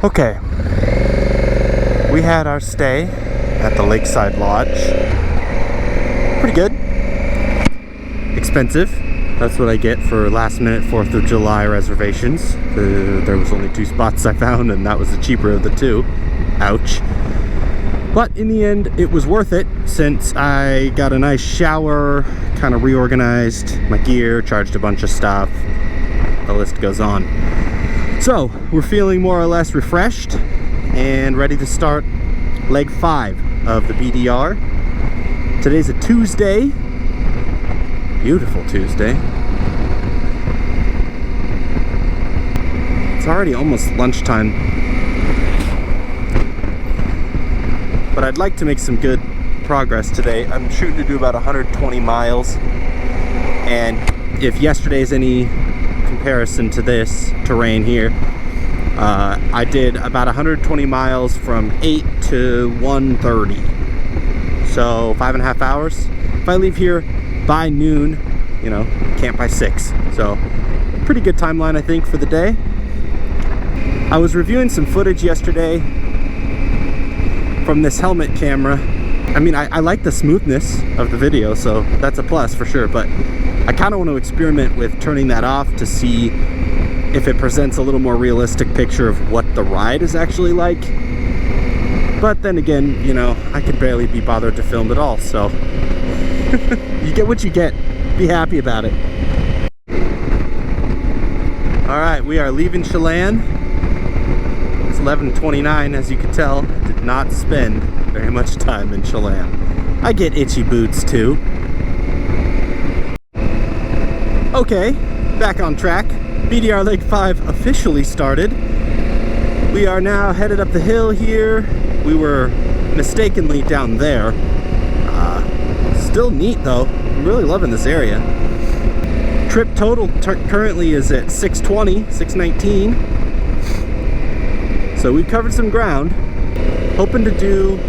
Okay, we had our stay at the Lakeside Lodge. Pretty good. Expensive. That's what I get for last minute 4th of July reservations. There was only 2 spots I found, and that was the cheaper of the 2. Ouch. But in the end, it was worth it since I got a nice shower, kind of reorganized my gear, charged a bunch of stuff. The list goes on. So, we're feeling more or less refreshed and ready to start leg 5 of the BDR. Today's a Tuesday. Beautiful Tuesday. It's already almost lunchtime. But I'd like to make some good progress today. I'm shooting to do about 120 miles. And if yesterday's any comparison to this terrain here, I did about 120 miles from 8 to 1:30. So 5.5 hours. If I leave here by noon, you know, camp by 6. So pretty good timeline, I think, for the day. I was reviewing some footage yesterday from this helmet camera. I mean, I like the smoothness of the video, so that's a plus for sure, but I kind of want to experiment with turning that off to see if it presents a little more realistic picture of what the ride is actually like. But then again, you know, I could barely be bothered to film at all, so you get what you get. Be happy about it. Alright, we are leaving Chelan. It's 11:29, as you can tell. I did not spend very much time in Chelan. I get itchy boots too. Okay, back on track. BDR Leg 5 officially started. We are now headed up the hill here. We were mistakenly down there. Still neat though. I'm really loving this area. Trip total currently is at 620, 619. So we covered some ground. Hoping to do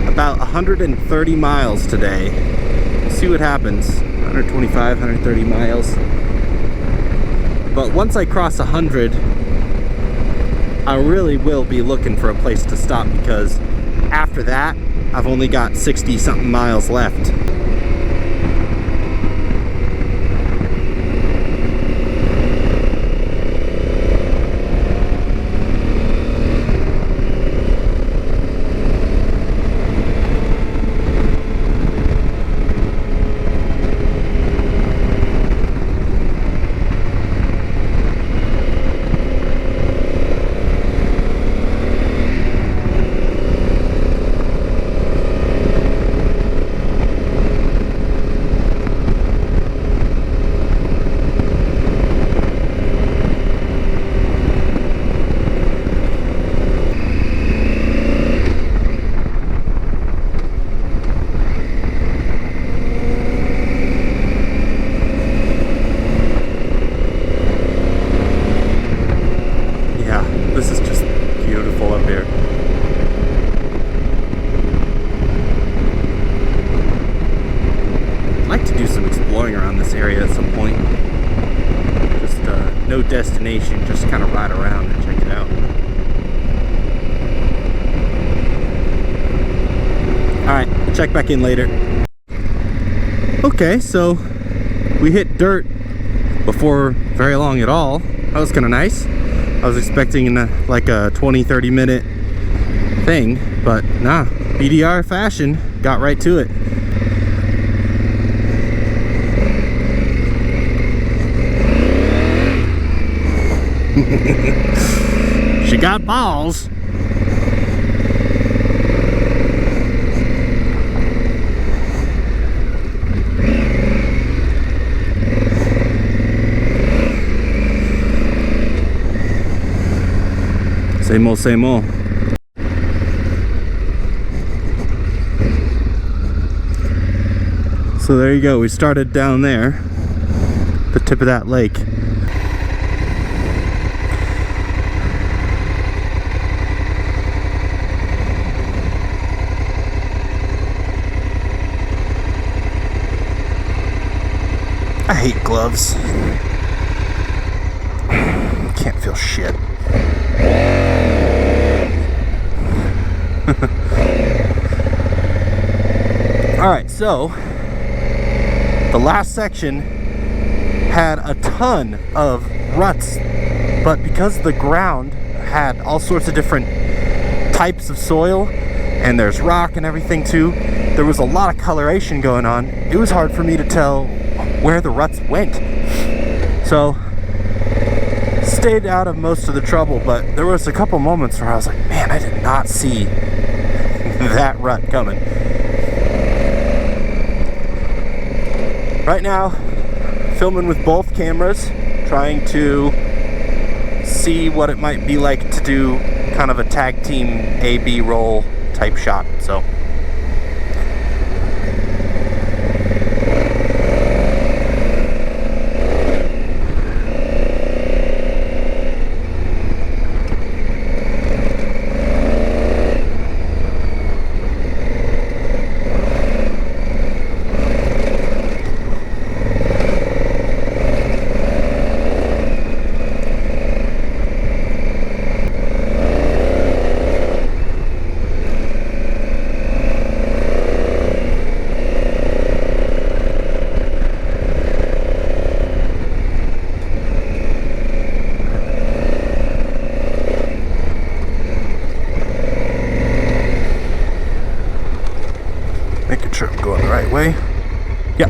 about 130 miles today. We'll see what happens. 125, 130 miles. But once I cross 100, I really will be looking for a place to stop, because after that, I've only got 60 something miles left. This is just beautiful up here. I'd like to do some exploring around this area at some point. Just no destination, just kind of ride around and check it out. Alright, we'll check back in later. Okay, so we hit dirt before very long at all. That was kind of nice. I was expecting like a 20-30 minute thing, but nah, BDR fashion, got right to it. She got balls. Same old, same old. So there you go. We started down there, the tip of that lake. I hate gloves. Can't feel shit. Alright, so the last section had a ton of ruts, but because the ground had all sorts of different types of soil, and there's rock and everything too, there was a lot of coloration going on. It was hard for me to tell where the ruts went. So, stayed out of most of the trouble, but there was a couple moments where I was like, man, I did not see that rut coming. Right now, filming with both cameras, trying to see what it might be like to do kind of a tag team A-B roll type shot. So making sure I'm going the right way. Yeah.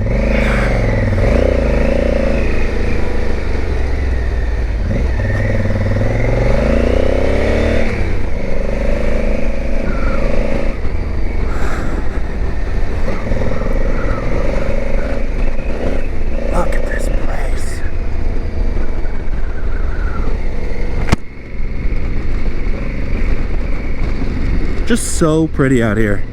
Look at this place. Just so pretty out here.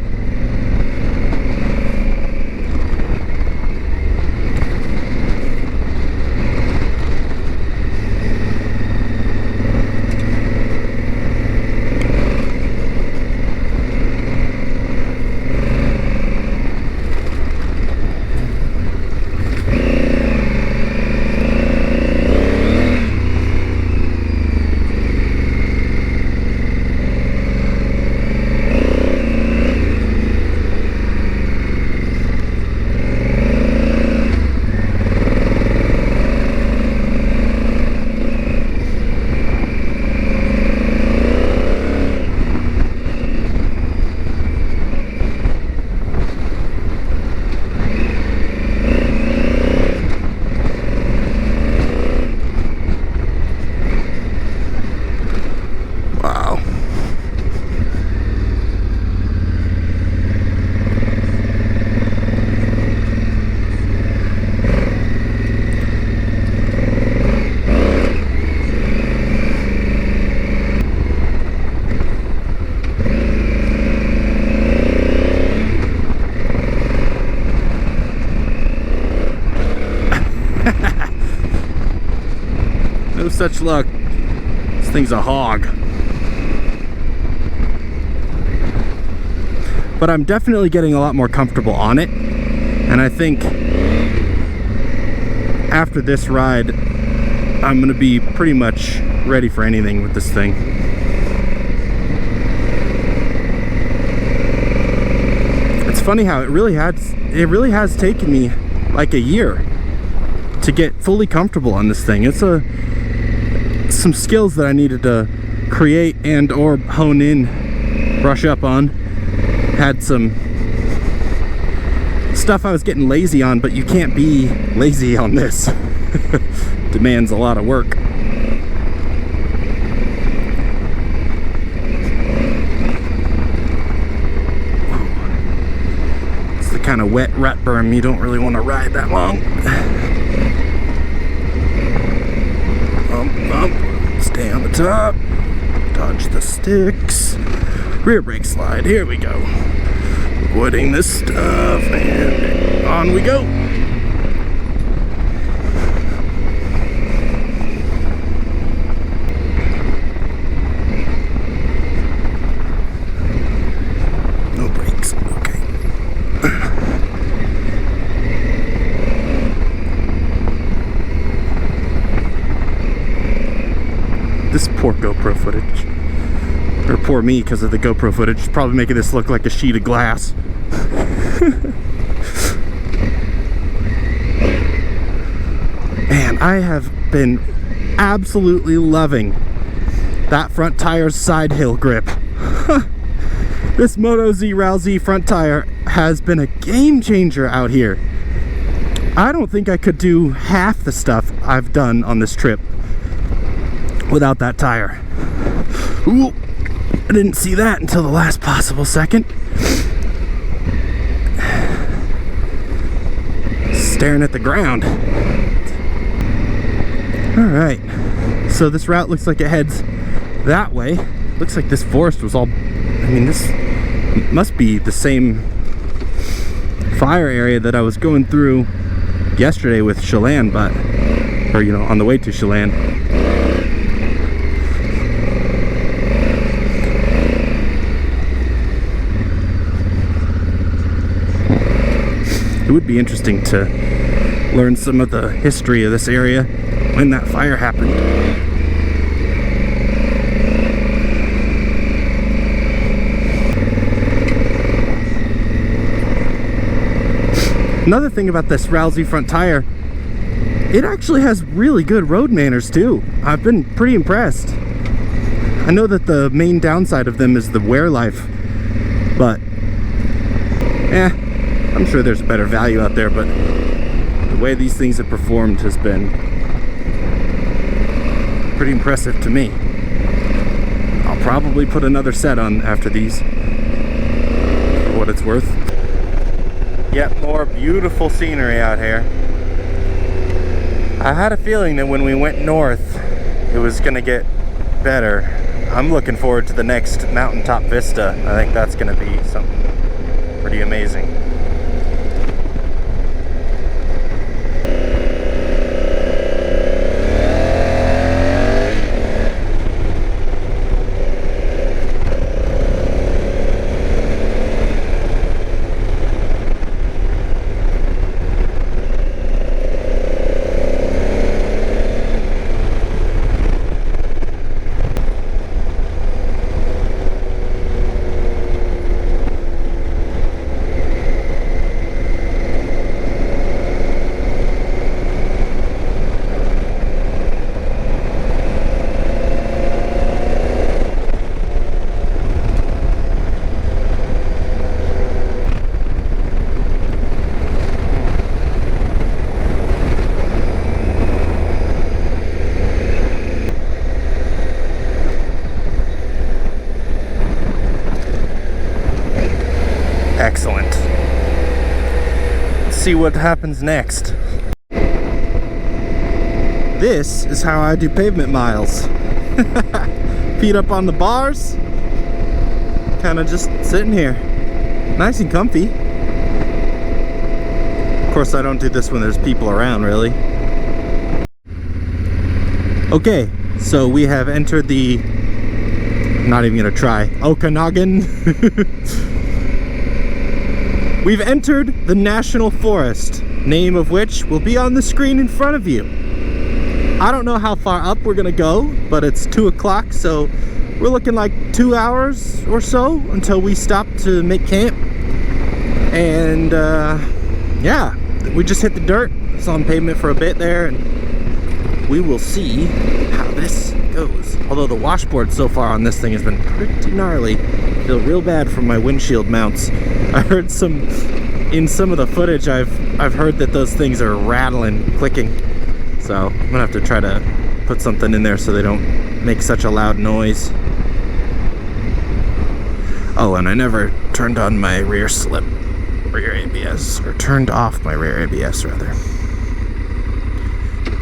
No such luck. This thing's a hog. But I'm definitely getting a lot more comfortable on it. And I think after this ride, I'm gonna be pretty much ready for anything with this thing. It's funny how it really has taken me like a year to get fully comfortable on this thing. It's some skills that I needed to create and or hone in, brush up on. Had some stuff I was getting lazy on, but you can't be lazy on this. Demands a lot of work. It's the kind of wet rut berm you don't really want to ride that long. Stay on the top, dodge the sticks, rear brake slide, here we go. Avoiding this stuff, and on we go. No brakes, okay. This poor GoPro footage. Or poor me, because of the GoPro footage. It's probably making this look like a sheet of glass. Man, I have been absolutely loving that front tire's side hill grip. This Moto Z Ral Z front tire has been a game changer out here. I don't think I could do half the stuff I've done on this trip without that tire. Ooh, I didn't see that until the last possible second. Staring at the ground. Alright, so this route looks like it heads that way. Looks like this forest was all, I mean, this must be the same fire area that I was going through yesterday with Chelan, but, or you know, on the way to Chelan. It would be interesting to learn some of the history of this area when that fire happened. Another thing about this Ral Z front tire, it actually has really good road manners too. I've been pretty impressed. I know that the main downside of them is the wear life, but I'm sure there's a better value out there, but the way these things have performed has been pretty impressive to me. I'll probably put another set on after these, for what it's worth. Yet more beautiful scenery out here. I had a feeling that when we went north, it was gonna get better. I'm looking forward to the next mountaintop vista. I think that's gonna be something pretty amazing. Excellent. Let's see what happens next. This is how I do pavement miles. Feet up on the bars, kind of just sitting here, nice and comfy. Of course, I don't do this when there's people around, really. Okay, so we have entered the, not even gonna try, Okanagan. We've entered the National Forest, name of which will be on the screen in front of you. I don't know how far up we're gonna go, but it's 2 o'clock, so we're looking like 2 hours or so until we stop to make camp. And yeah, we just hit the dirt. It's on pavement for a bit there, and we will see how this goes. Although the washboard so far on this thing has been pretty gnarly. I feel real bad for my windshield mounts. I heard in some of the footage, I've heard that those things are rattling, clicking. So I'm gonna have to try to put something in there so they don't make such a loud noise. Oh, and I never turned on my rear ABS, or turned off my rear ABS rather.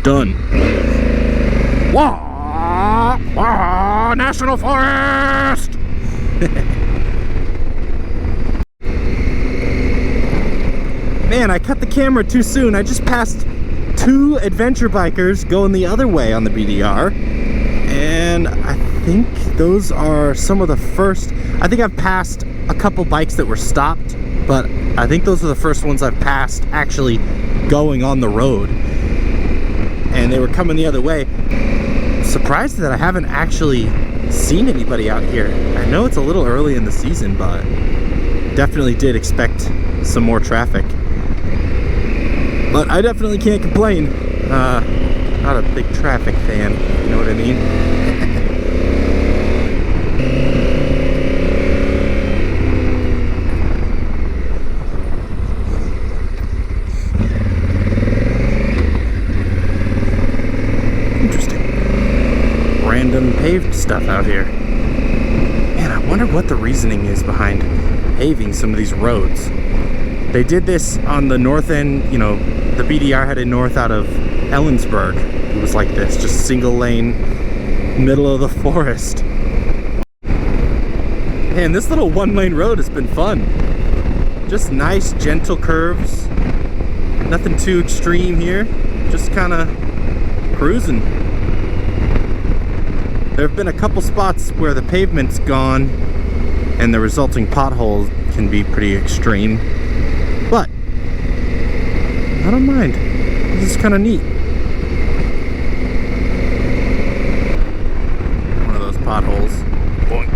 Done. Wah! Wah! National Forest! Man, I cut the camera too soon. I just passed 2 adventure bikers going the other way on the BDR, and I think those are some of the first. I think I've passed a couple bikes that were stopped, but I think those are the first ones I've passed actually going on the road, and they were coming the other way. surprised that I haven't actually seen anybody out here. I know it's a little early in the season, but definitely did expect some more traffic. But I definitely can't complain. Not a big traffic fan, you know what I mean? Interesting. Random paved stuff out here. Man, I wonder what the reasoning is behind paving some of these roads. They did this on the north end, you know, the BDR headed north out of Ellensburg. It was like this, just single lane, middle of the forest. Man, this little one-lane road has been fun. Just nice, gentle curves. Nothing too extreme here. Just kind of cruising. There have been a couple spots where the pavement's gone and the resulting pothole can be pretty extreme. But I don't mind. This is kind of neat. One of those potholes. Boink.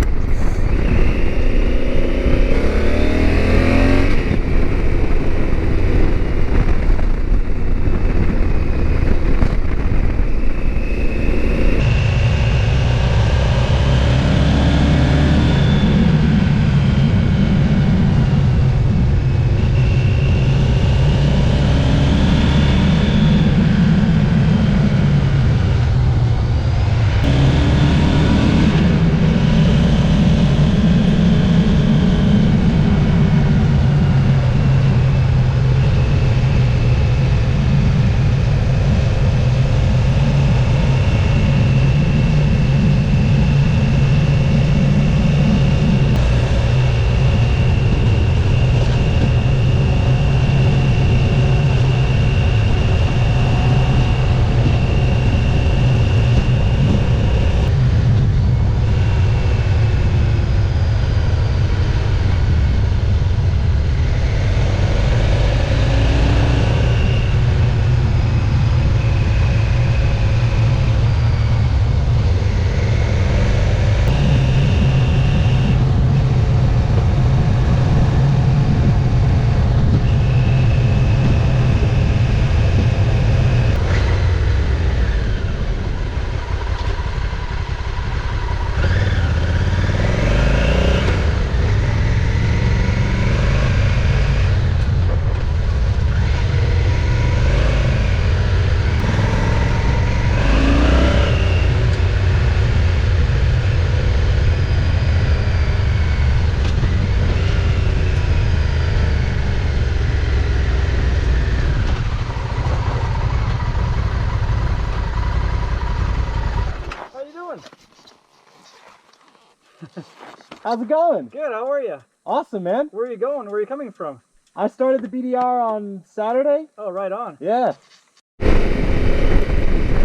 How's it going? Good, how are you? Awesome, man. Where are you going? Where are you coming from? I started the BDR on Saturday. Oh, right on. Yeah.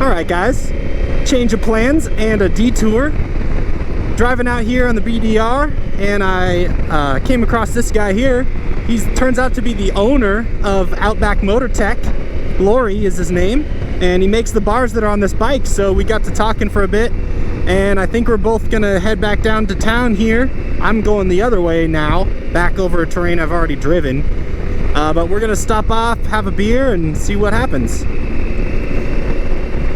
Alright guys, change of plans and a detour. Driving out here on the BDR, and I came across this guy here. He turns out to be the owner of Outback Motor Tech. Lori is his name, and he makes the bars that are on this bike, so we got to talking for a bit, and I think we're both gonna head back down to town here. I'm going the other way now, back over a terrain I've already driven, but we're gonna stop off, have a beer, and see what happens.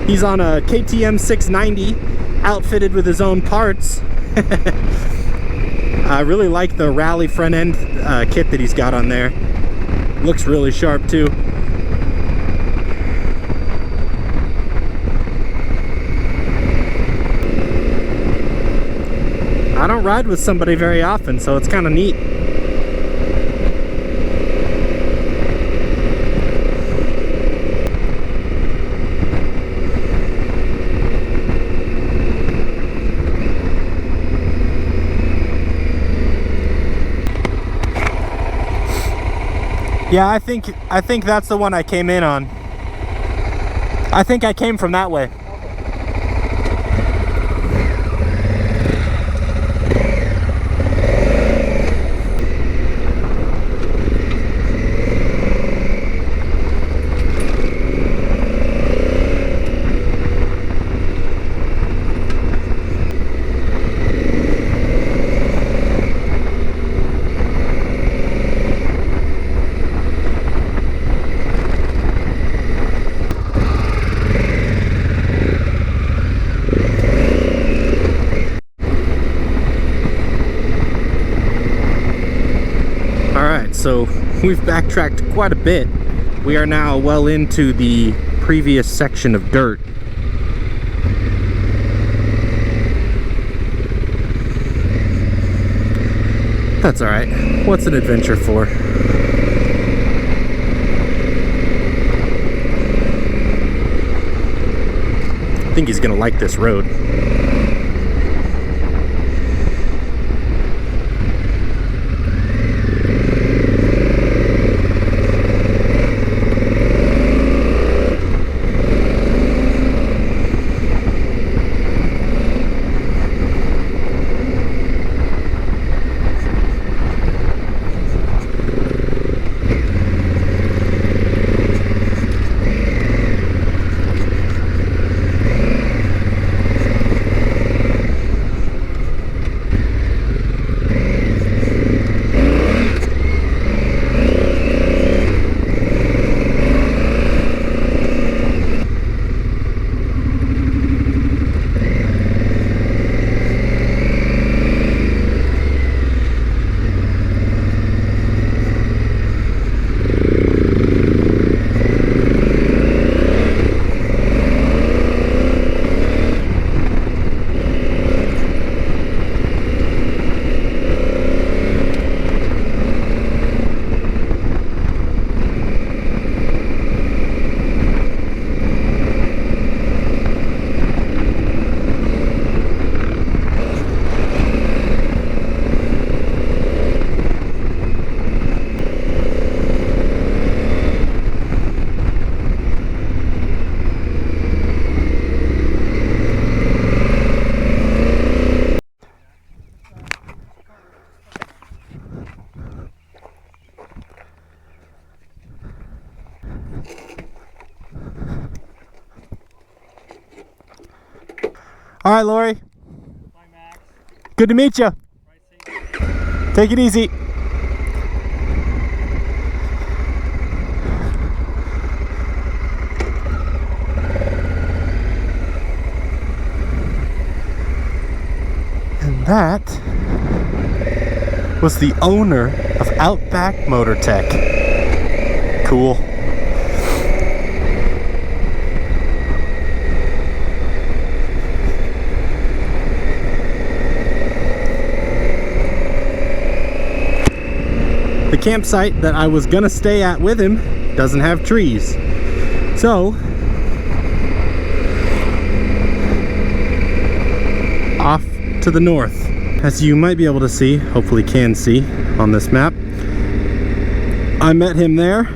He's on a KTM 690, outfitted with his own parts. I really like the rally front end kit that he's got on there. Looks really sharp too. I don't ride with somebody very often, so it's kind of neat. Yeah, I think that's the one I came in on. I think I came from that way. so we've backtracked quite a bit. We are now well into the previous section of dirt. That's all right. What's an adventure for? I think he's gonna like this road. All right, Lori. Bye, Max. Good to meet you. Take it easy. And that was the owner of Outback Motor Tech. Cool. The campsite that I was gonna stay at with him doesn't have trees. So, off to the north. As you might be able to see, hopefully can see on this map, I met him there.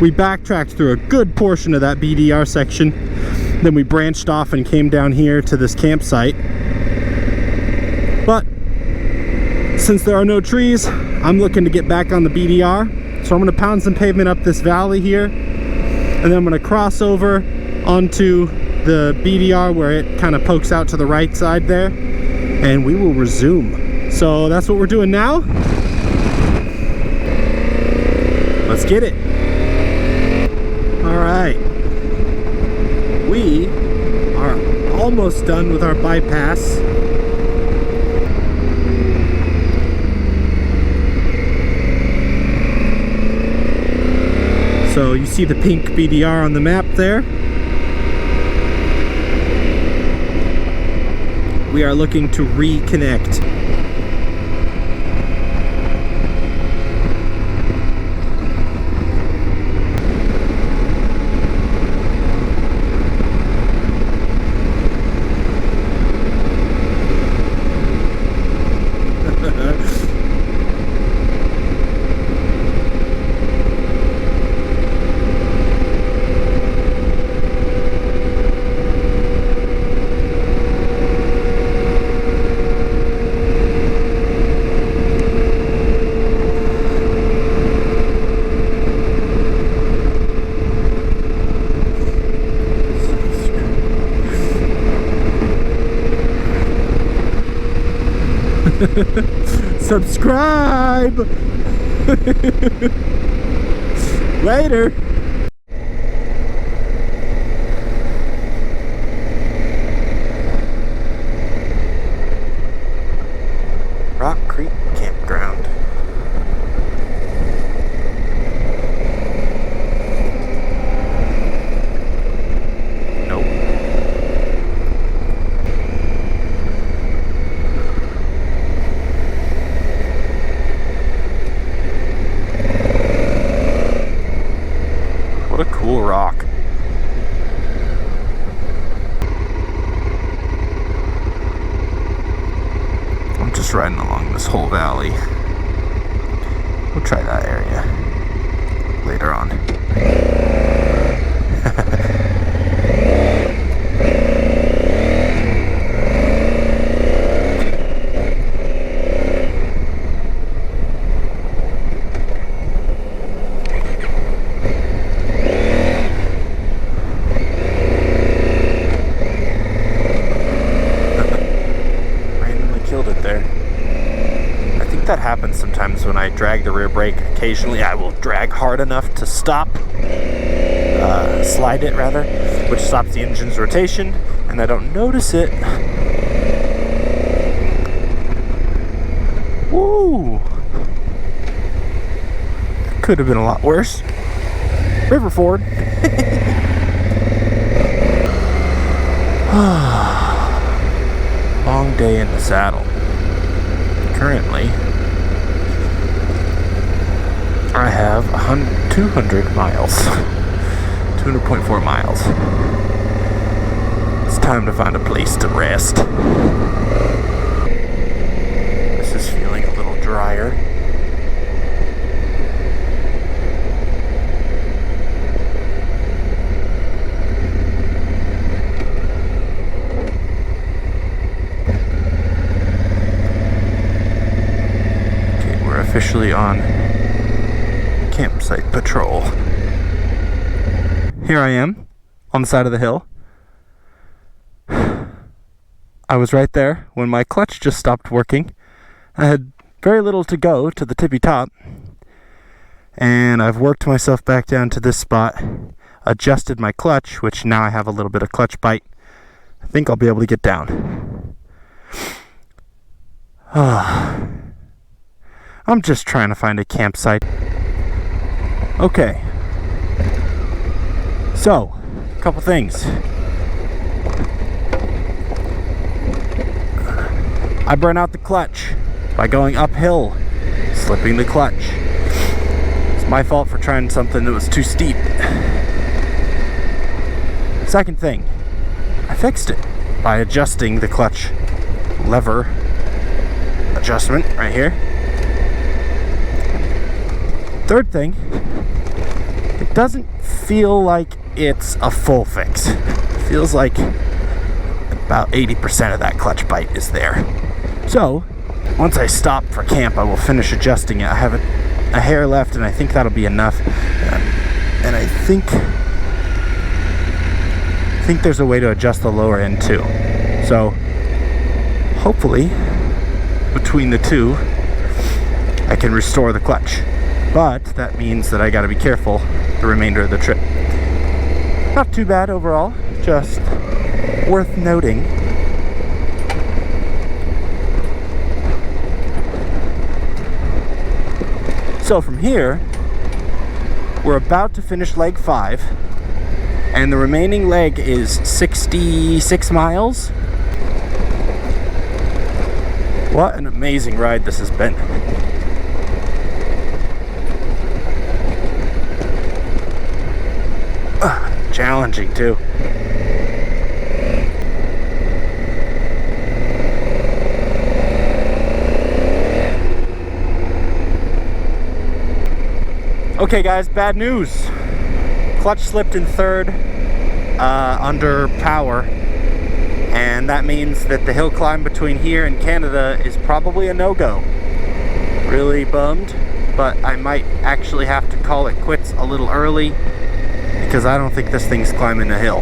We backtracked through a good portion of that BDR section. Then we branched off and came down here to this campsite. But since there are no trees, I'm looking to get back on the BDR. So I'm gonna pound some pavement up this valley here, and then I'm gonna cross over onto the BDR where it kind of pokes out to the right side there, and we will resume. So that's what we're doing now. Let's get it. All right. We are almost done with our bypass. So you see the pink BDR on the map there. We are looking to reconnect. Subscribe! Later! Rock Creek Campground. just riding along this whole valley. We'll try that area later on. That happens sometimes when I drag the rear brake. Occasionally I will drag hard enough to stop, slide it rather, which stops the engine's rotation, and I don't notice it. Woo! Could have been a lot worse. River Ford. Long day in the saddle. Currently, I have 200 miles, 200.4 miles. It's time to find a place to rest. This is feeling a little drier. Okay, we're officially on campsite patrol. Here I am on the side of the hill. I was right there when my clutch just stopped working. I had very little to go to the tippy top, and I've worked myself back down to this spot, adjusted my clutch, which now I have a little bit of clutch bite. I think I'll be able to get down. I'm just trying to find a campsite. Okay, so, a couple things. I burn out the clutch by going uphill, slipping the clutch. It's my fault for trying something that was too steep. Second thing, I fixed it by adjusting the clutch lever adjustment right here. Third thing, it doesn't feel like it's a full fix. It feels like about 80% of that clutch bite is there. So, once I stop for camp, I will finish adjusting it. I have a hair left, and I think that'll be enough. And I think there's a way to adjust the lower end too. So, hopefully, between the two, I can restore the clutch. But that means that I gotta be careful the remainder of the trip. Not too bad overall, just worth noting. So from here, we're about to finish leg 5, and the remaining leg is 66 miles. What an amazing ride this has been. Challenging too. Okay guys, bad news. Clutch slipped in third under power, and that means that the hill climb between here and Canada is probably a no-go. Really bummed, but I might actually have to call it quits a little early, because I don't think this thing's climbing a hill.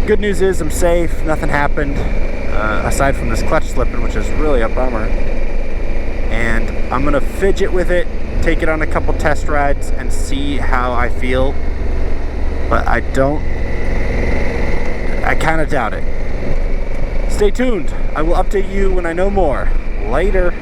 Good news is I'm safe, nothing happened, aside from this clutch slipping, which is really a bummer. And I'm gonna fidget with it, take it on a couple test rides, and see how I feel. But I kinda doubt it. Stay tuned, I will update you when I know more. Later.